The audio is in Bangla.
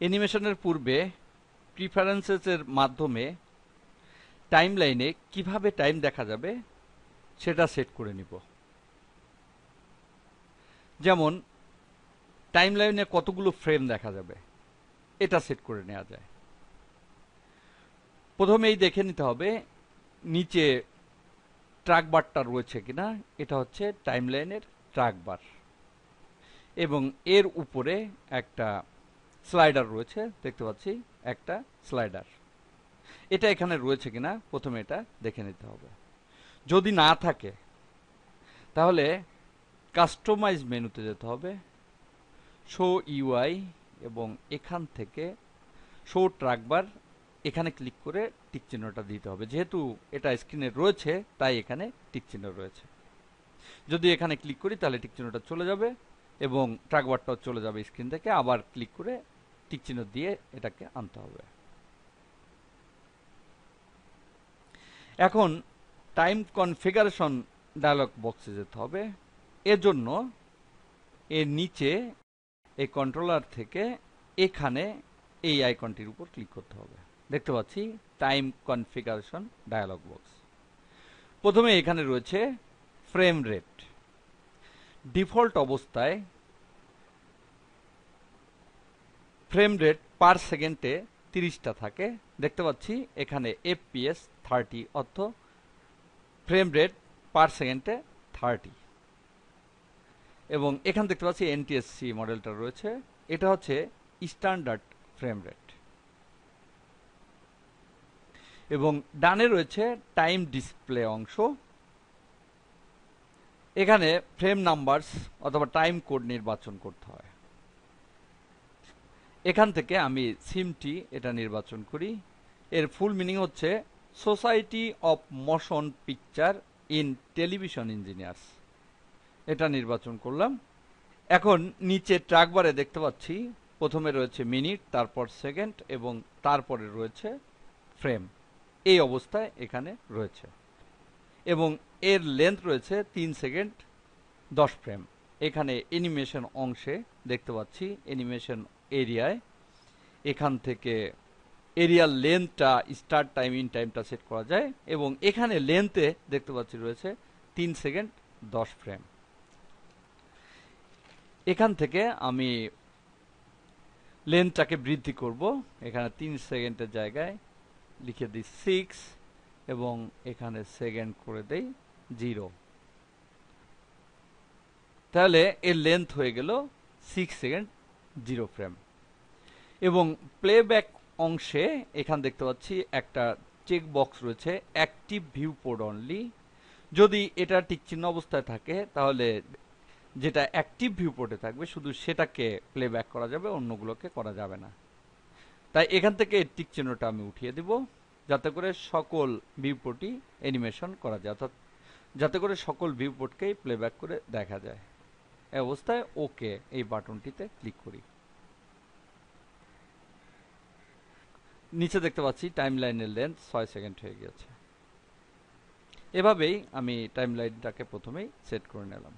অ্যানিমেশনের পূর্বে প্রিফারেন্সেসের মাধ্যমে টাইমলাইনে কিভাবে টাইম দেখা যাবে সেটা সেট করে নিব। যেমন টাইমলাইনে কতগুলো ফ্রেম দেখা যাবে এটা সেট করে নেওয়া যায়। প্রথমেই দেখে নিতে হবে নিচে ট্র্যাক বারটা রয়েছে কিনা। এটা হচ্ছে টাইমলাইনের ট্র্যাক বার, এবং এর উপরে একটা স্লাইডার রয়েছে, দেখতে পাচ্ছি একটা স্লাইডার। এটা এখানে রয়েছে কিনা প্রথমে এটা দেখে নিতে হবে। যদি না থাকে তাহলে কাস্টমাইজ মেনুতে যেতে হবে, শো ইউআই, এবং এখান থেকে শো ট্র্যাক বার এখানে ক্লিক করে টিক চিহ্নটা দিতে হবে। যেহেতু এটা স্ক্রিনে রয়েছে তাই এখানে টিক চিহ্ন রয়েছে। যদি এখানে ক্লিক করি তাহলে টিক চিহ্নটা চলে যাবে এবং ট্র্যাক বারটাও চলে যাবে স্ক্রিন থেকে। আবার ক্লিক করে টিক চিহ্ন দিয়ে এটাকে আনতে হবে। এখন টাইম কনফিগারেশন ডায়লগ বক্সে যেতে হবে। এর জন্য এর নিচে এই কন্ট্রোলার থেকে এখানে এই আইকনটির উপর ক্লিক করতে হবে। দেখতে পাচ্ছি টাইম কনফিগারেশন ডায়লগ বক্স। প্রথমে এখানে রয়েছে ফ্রেম রেট। ডিফল্ট অবস্থায় ফ্রেম রেট পার সেকেন্ডে 30টা থাকে। দেখতে পাচ্ছি এখানে FPS 30, অর্থ ফ্রেম রেট পার সেকেন্ডে 30। এবং এখানে দেখতে পাচ্ছি NTSC মডেলটা রয়েছে, এটা হচ্ছে স্ট্যান্ডার্ড ফ্রেম রেট। এবং ডানে রয়েছে টাইম ডিসপ্লে অংশ। এখানে ফ্রেম নাম্বারস অথবা টাইম কোড নির্বাচন করতে হয়। এখান থেকে আমি সিমটি এটা নির্বাচন করি। এর ফুল মিনিং হচ্ছে society of motion picture in television engineers. এটা নির্বাচন করলাম। এখন নিচে ট্র্যাক বারে দেখতে পাচ্ছি প্রথমে রয়েছে মিনিট, তারপর সেকেন্ড, এবং তারপরে রয়েছে ফ্রেম। এই অবস্থায় এখানে রয়েছে, এবং এর লেন্থ রয়েছে 3 সেকেন্ড 10 ফ্রেম। এখানে অ্যানিমেশন অংশে দেখতে পাচ্ছি অ্যানিমেশন এরিয়ায় এখান থেকে এরিয়ার লেন্থটা স্টার্ট টাইম ইন টাইমটা সেট করা যায়, এবং এখানে লেন্থে দেখতে পাচ্ছি রয়েছে 3 সেকেন্ড 10 ফ্রেম। এখান থেকে আমি লেন্থটাকে বৃদ্ধি করব। এখানে 3 সেকেন্ডের জায়গায় লিখে দিই 6, এবং এখানে সেকেন্ড করে দেই 0। তাহলে এর লেন্থ হয়ে গেল 6 সেকেন্ড 0 ফ্রেম। এবং প্লেব্যাক অংশে এখানে দেখতে পাচ্ছি একটা চেক বক্স রয়েছে, অ্যাক্টিভ ভিউ পোর্ট অনলি। যদি এটা টিক চিহ্ন অবস্থায় থাকে তাহলে যেটা অ্যাক্টিভ ভিউ পোর্টে থাকবে শুধু সেটাকে প্লেব্যাক করা যাবে, অন্যগুলোকে করা যাবে না। তাই এখান থেকে এই টিক চিহ্নটা আমি উঠিয়ে দিব, যাতে করে সকল ভিউ পোর্টই অ্যানিমেশন করা যায়, অর্থাৎ যাতে করে সকল ভিউ পোর্টকেই প্লেব্যাক করে দেখা যায়। এই অবস্থায় ওকে এই বাটনটিতে ক্লিক করি। নিচে দেখতে পাচ্ছি টাইমলাইনের লেন্থ 6 সেকেন্ড হয়ে গেছে। এভাবেই আমি টাইমলাইনটাকে প্রথমেই সেট করে নিলাম।